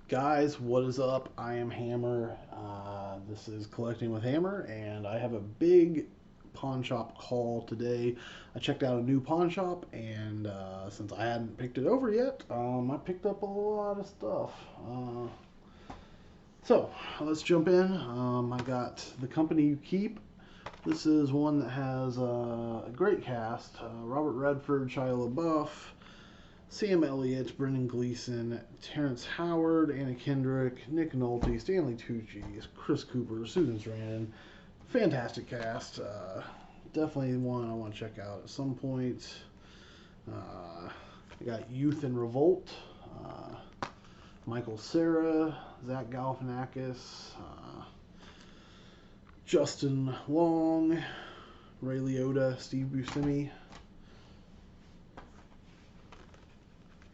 Guys, what is up? I am Hammer. This is Collecting with Hammer, and I have a big pawn shop haul today. I checked out a new pawn shop, and since I hadn't picked it over yet, I picked up a lot of stuff. So let's jump in. I got The Company You Keep. This is one that has a great cast: Robert Redford, Shia LaBeouf, Sam Elliott, Brendan Gleeson, Terrence Howard, Anna Kendrick, Nick Nolte, Stanley Tucci, Chris Cooper, Susan Sarandon. Fantastic cast. Definitely one I want to check out at some point. I got Youth in Revolt, Michael Cera, Zach Galifianakis, Justin Long, Ray Liotta, Steve Buscemi.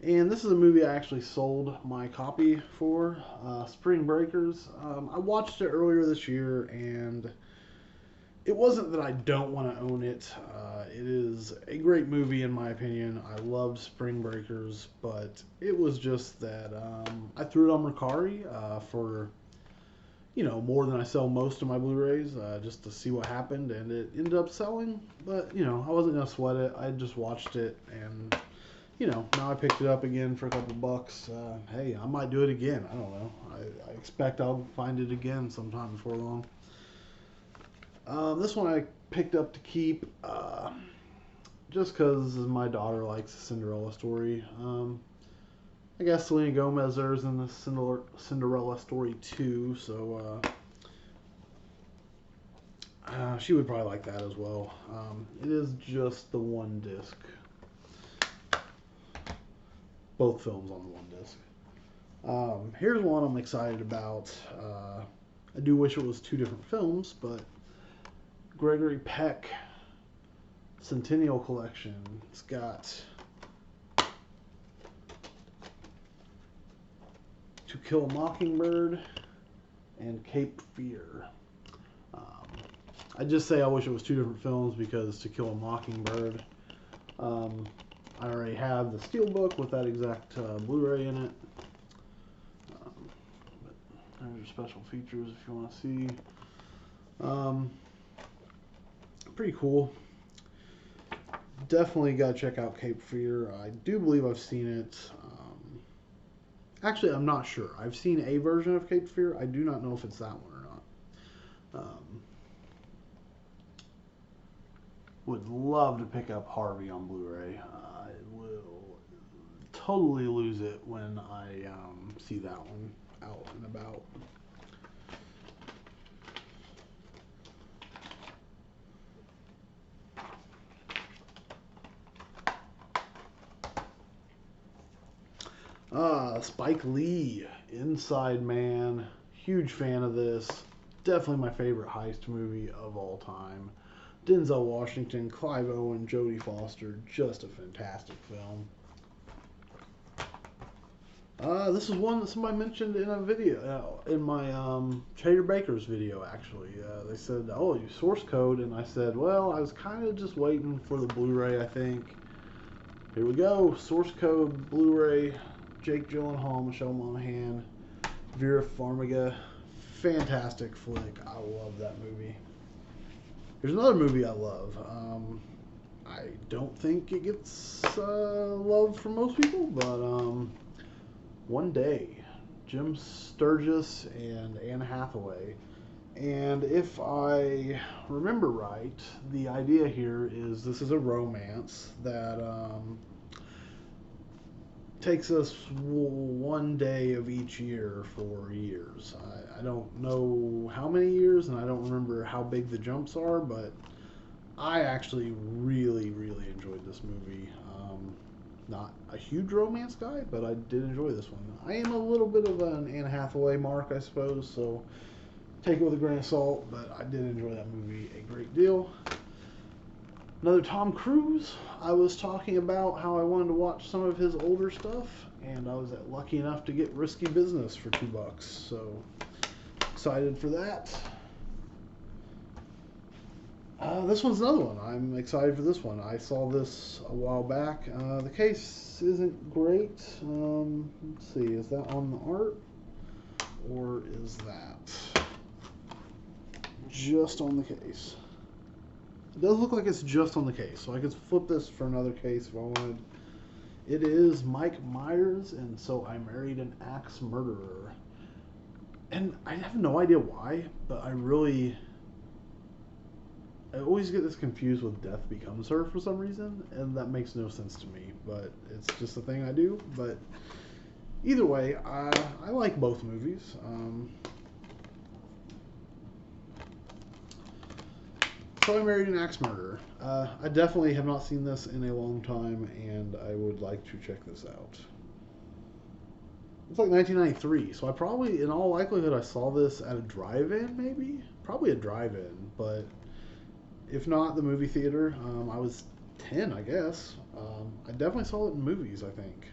And this is a movie I actually sold my copy for, Spring Breakers. I watched it earlier this year, and it wasn't that I don't want to own it. It is a great movie, in my opinion. I loved Spring Breakers, but it was just that I threw it on Mercari for, more than I sell most of my Blu-rays, just to see what happened, and it ended up selling. But, I wasn't going to sweat it. I just watched it, and now I picked it up again for a couple bucks. Hey, I might do it again. I don't know. I expect I'll find it again sometime before long. This one I picked up to keep just because my daughter likes the Cinderella story. I guess Selena Gomez is in the Cinderella story too, so she would probably like that as well. It is just the one disc. Both films on the one disc. Here's one I'm excited about. I do wish it was two different films, but Gregory Peck Centennial Collection. It's got To Kill a Mockingbird and Cape Fear. I just say I wish it was two different films because To Kill a Mockingbird, I already have the Steelbook with that exact Blu-ray in it. But there's your special features if you want to see. Pretty cool. Definitely got to check out Cape Fear. I do believe I've seen it. Actually, I'm not sure. I've seen a version of Cape Fear. I do not know if it's that one or not. Would love to pick up Harvey on Blu-ray. I will totally lose it when I see that one out and about. Spike Lee, Inside Man. Huge fan of this. Definitely my favorite heist movie of all time. Denzel Washington, Clive Owen, Jodie Foster. Just a fantastic film. This is one that somebody mentioned in a video, in my Trader Baker's video, actually. They said, oh, you source code, and I said, well, I was kind of just waiting for the Blu-ray, I think. Here we go, source code, Blu-ray, Jake Gyllenhaal, Michelle Monaghan, Vera Farmiga. Fantastic flick. I love that movie. Here's another movie I love. I don't think it gets love from most people, but One Day, Jim Sturgis and Anne Hathaway. And if I remember right, the idea here is this is a romance that takes us one day of each year for years. I don't know how many years, and I don't remember how big the jumps are, but I actually really, really enjoyed this movie. Not a huge romance guy, but I did enjoy this one. I am a little bit of an Anne Hathaway mark, I suppose, so take it with a grain of salt, but I did enjoy that movie a great deal. Another Tom Cruise. I was talking about how I wanted to watch some of his older stuff, and I was lucky enough to get Risky Business for $2, so excited for that. This one's another one. I'm excited for this one. I saw this a while back. The case isn't great. Let's see, is that on the art? or is that just on the case? It does look like it's just on the case, so I could flip this for another case if I wanted. It is Mike Myers, and So I Married an Axe Murderer. And I have no idea why, but I always get this confused with Death Becomes Her for some reason, and that makes no sense to me, but it's just a thing I do. But either way, I like both movies. So I Married an Axe Murderer. I definitely have not seen this in a long time, and I would like to check this out. It's like 1993, so I probably, in all likelihood, I saw this at a drive-in, maybe? Probably a drive-in, but if not the movie theater, I was 10, I guess. I definitely saw it in movies, I think.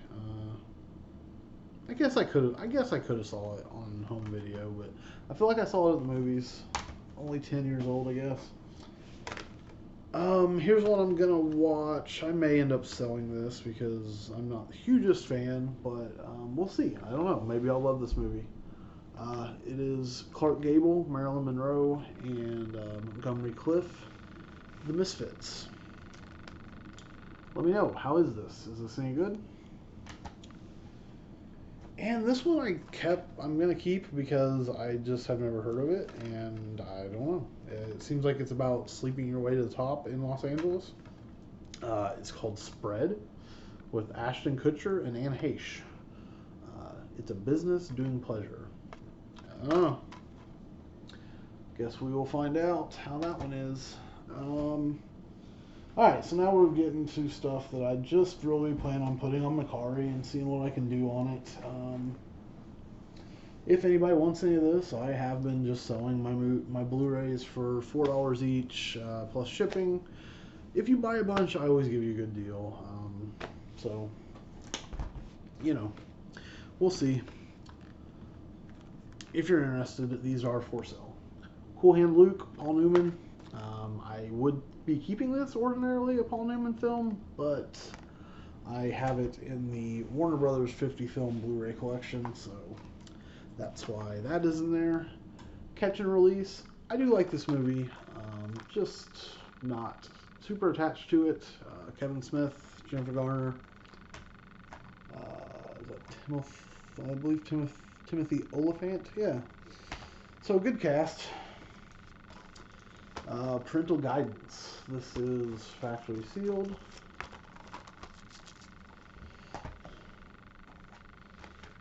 I guess I could have saw it on home video, but I feel like I saw it at the movies. Only 10 years old, I guess. Here's what I'm gonna watch. I may end up selling this because I'm not the hugest fan, but we'll see. I don't know. Maybe I'll love this movie. It is Clark Gable, Marilyn Monroe, and Montgomery Clift, The Misfits. Let me know. How is this? Is this any good? And this one I'm going to keep because I just have never heard of it, and I don't know. It seems like it's about sleeping your way to the top in Los Angeles. It's called Spread with Ashton Kutcher and Anne Heche. It's a business doing pleasure. I don't know. Guess we will find out how that one is. Alright, so now we're getting to stuff that I just really plan on putting on Mercari and seeing what I can do on it. If anybody wants any of this, I have been just selling my Blu-rays for $4 each, plus shipping. If you buy a bunch, I always give you a good deal. So, you know, we'll see. If you're interested, these are for sale. Cool Hand Luke, Paul Newman. I would be keeping this ordinarily, a Paul Newman film, but I have it in the Warner Brothers 50 film Blu-ray collection, so that's why that is in there. Catch and Release. I do like this movie, just not super attached to it. Kevin Smith, Jennifer Garner, is that I believe Timothy Olyphant? Yeah. So good cast. Parental Guidance. This is factory sealed.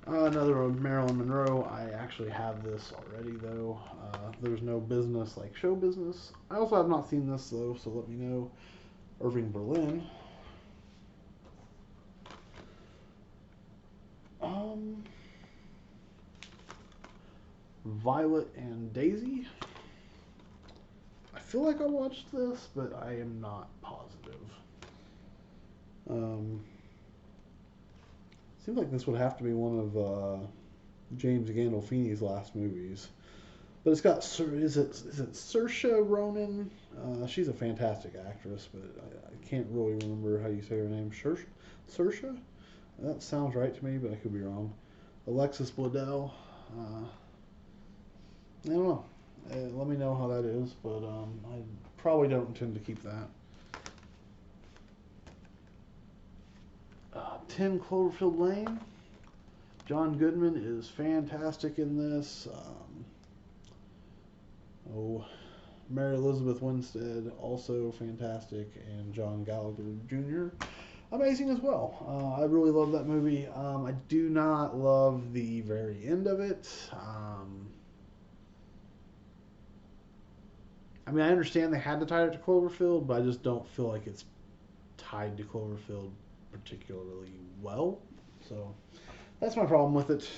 Another Marilyn Monroe. I actually have this already, though. There's no business like show business. I also have not seen this, though, so let me know. Irving Berlin. Violet and Daisy. I feel like I watched this, but I am not positive. Seems like this would have to be one of James Gandolfini's last movies. But it's got, is it Saoirse Ronan? She's a fantastic actress, but I can't really remember how you say her name. Saoirse? That sounds right to me, but I could be wrong. Alexis Bledel. I don't know. Let me know how that is, but I probably don't intend to keep that. 10 Cloverfield Lane. John Goodman is fantastic in this. Mary Elizabeth Winstead, also fantastic, and John Gallagher Jr., amazing as well. I really love that movie. I do not love the very end of it. I mean, I understand they had to tie it to Cloverfield, but I just don't feel like it's tied to Cloverfield particularly well. So that's my problem with it.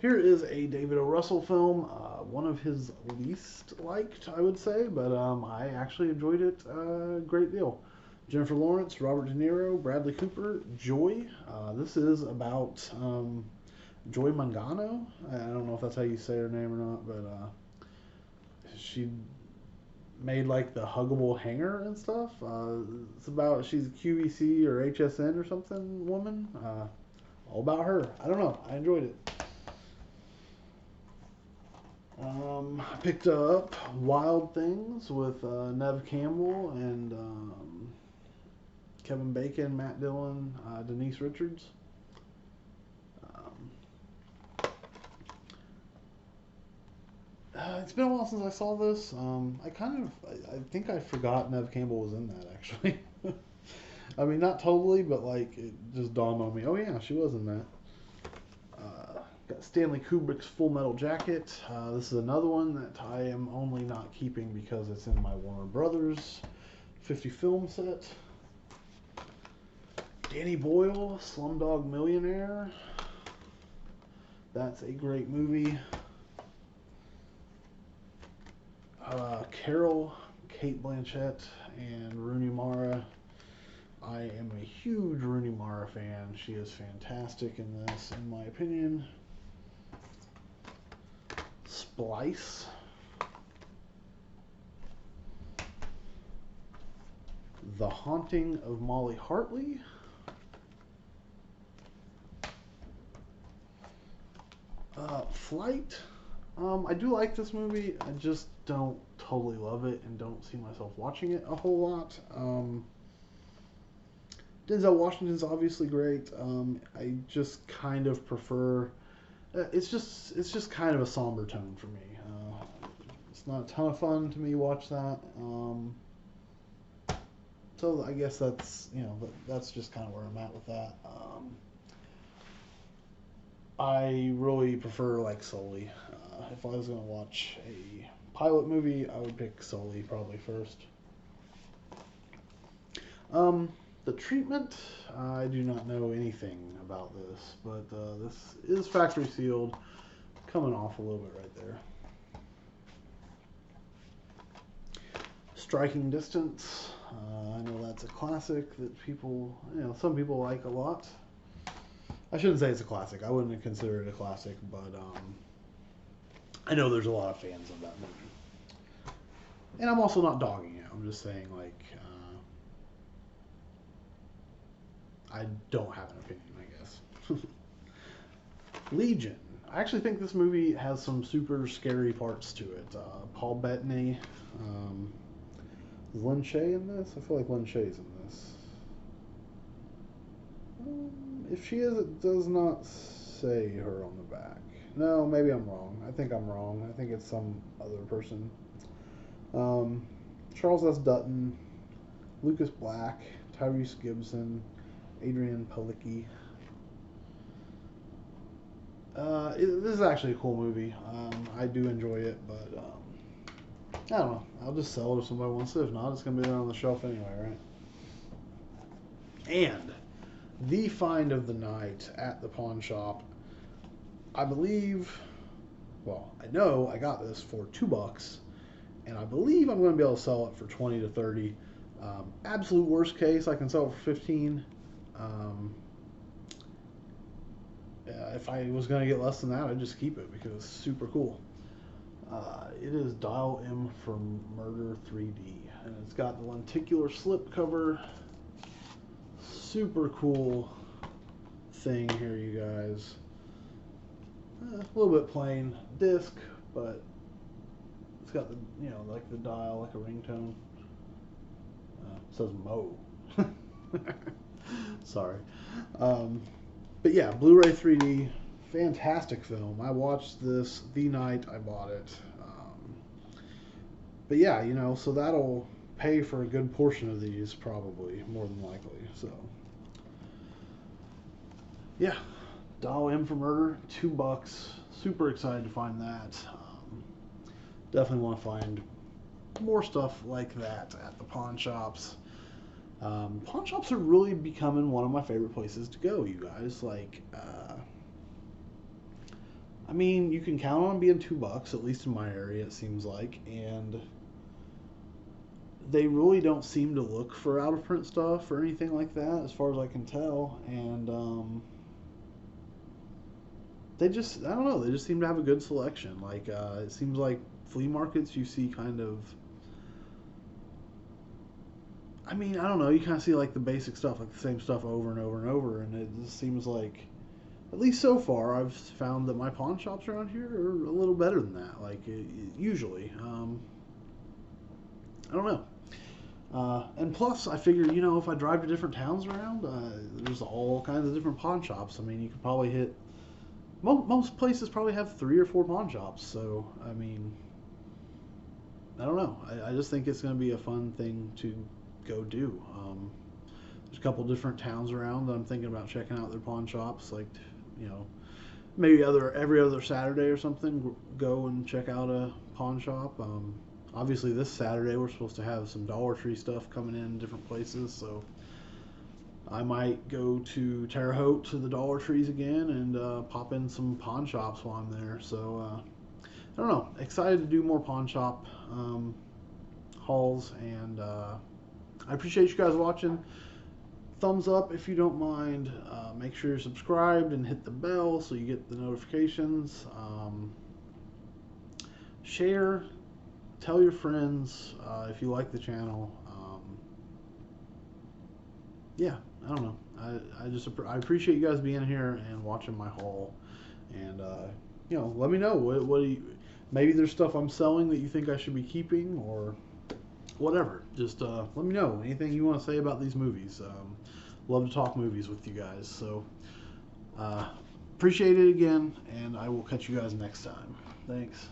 Here is a David O. Russell film, one of his least liked, I would say, but I actually enjoyed it a great deal. Jennifer Lawrence, Robert De Niro, Bradley Cooper, Joy. This is about Joy Mangano. I don't know if that's how you say her name or not, but she made like the huggable hanger and stuff. It's about, she's a QVC or HSN or something woman. All about her. I don't know. I enjoyed it. I picked up Wild Things with Nev Campbell and Kevin Bacon, Matt Dillon, Denise Richards. Um, it's been a while since I saw this. I think I forgot Nev Campbell was in that actually. I mean, not totally, but like it just dawned on me. Oh yeah, she was in that. Got Stanley Kubrick's Full Metal Jacket. This is another one that I am only not keeping because it's in my Warner Brothers 50 film set. Danny Boyle, Slumdog Millionaire. That's a great movie. Carol, Kate Blanchett, and Rooney Mara. I am a huge Rooney Mara fan. She is fantastic in this, in my opinion. Splice. The Haunting of Molly Hartley. Flight. I do like this movie. I just don't totally love it and don't see myself watching it a whole lot. Denzel Washington's obviously great. I just kind of prefer. It's just kind of a somber tone for me. It's not a ton of fun to me watch that. So I guess that's just kind of where I'm at with that. I really prefer like Sully. If I was gonna watch a pilot movie, I would pick Sully probably first. The Treatment, I do not know anything about this, but this is factory sealed, coming off a little bit right there. Striking Distance, I know that's a classic that some people like a lot. I shouldn't say it's a classic. I wouldn't consider it a classic, but I know there's a lot of fans of that movie. And I'm also not dogging it. I'm just saying, like, I don't have an opinion, I guess. Legion. I actually think this movie has some super scary parts to it. Paul Bettany. Is Lin Shaye in this? I feel like Lin Shaye's in this. If she is, it does not say her on the back. No, maybe I'm wrong. I think I'm wrong. I think it's some other person. Charles S. Dutton, Lucas Black, Tyrese Gibson, Adrian Palicki. This is actually a cool movie. I do enjoy it, but I don't know. I'll just sell it if somebody wants it. If not, it's going to be there on the shelf anyway, right? And the find of the night at the pawn shop, I believe, well, I know I got this for $2, and I believe I'm going to be able to sell it for 20 to 30. Absolute worst case, I can sell it for 15. If I was going to get less than that, I'd just keep it because it's super cool. It is Dial M for Murder 3D, and it's got the lenticular slip cover. Super cool thing here, you guys. A little bit plain disc, but it's got the like the dial, like a ringtone. It says Mo. Sorry. But yeah, Blu-ray 3D, fantastic film. I watched this the night I bought it. But yeah, so that'll pay for a good portion of these, probably, more than likely. So yeah, Dial M for Murder, $2. Super excited to find that. Definitely want to find more stuff like that at the pawn shops. Pawn shops are really becoming one of my favorite places to go, you guys. Like, I mean, you can count on them being $2, at least in my area, it seems like, and they really don't seem to look for out of print stuff or anything like that, as far as I can tell. And I don't know, they just seem to have a good selection. Like, it seems like flea markets, you see kind of, I mean, I don't know, you kind of see like the basic stuff, like the same stuff over and over and over, and it just seems like at least so far, I've found that my pawn shops around here are a little better than that. Like usually, I don't know. And plus, I figure, if I drive to different towns around, there's all kinds of different pawn shops. I mean, you could probably hit most places probably have 3 or 4 pawn shops. So, I mean, I don't know. I just think it's going to be a fun thing to go do. There's a couple different towns around that I'm thinking about checking out their pawn shops. Like, maybe every other Saturday or something, go and check out a pawn shop. Obviously, this Saturday we're supposed to have some Dollar Tree stuff coming in different places, so I might go to Terre Haute to the Dollar Trees again and pop in some pawn shops while I'm there. So I don't know. Excited to do more pawn shop hauls, and I appreciate you guys watching. Thumbs up if you don't mind. Make sure you're subscribed and hit the bell so you get the notifications. Share. Tell your friends if you like the channel. Yeah, I don't know. I appreciate you guys being here and watching my haul, and let me know what do you, maybe there's stuff I'm selling that you think I should be keeping or whatever. Just let me know anything you want to say about these movies. Love to talk movies with you guys. So appreciate it again, and I will catch you guys next time. Thanks.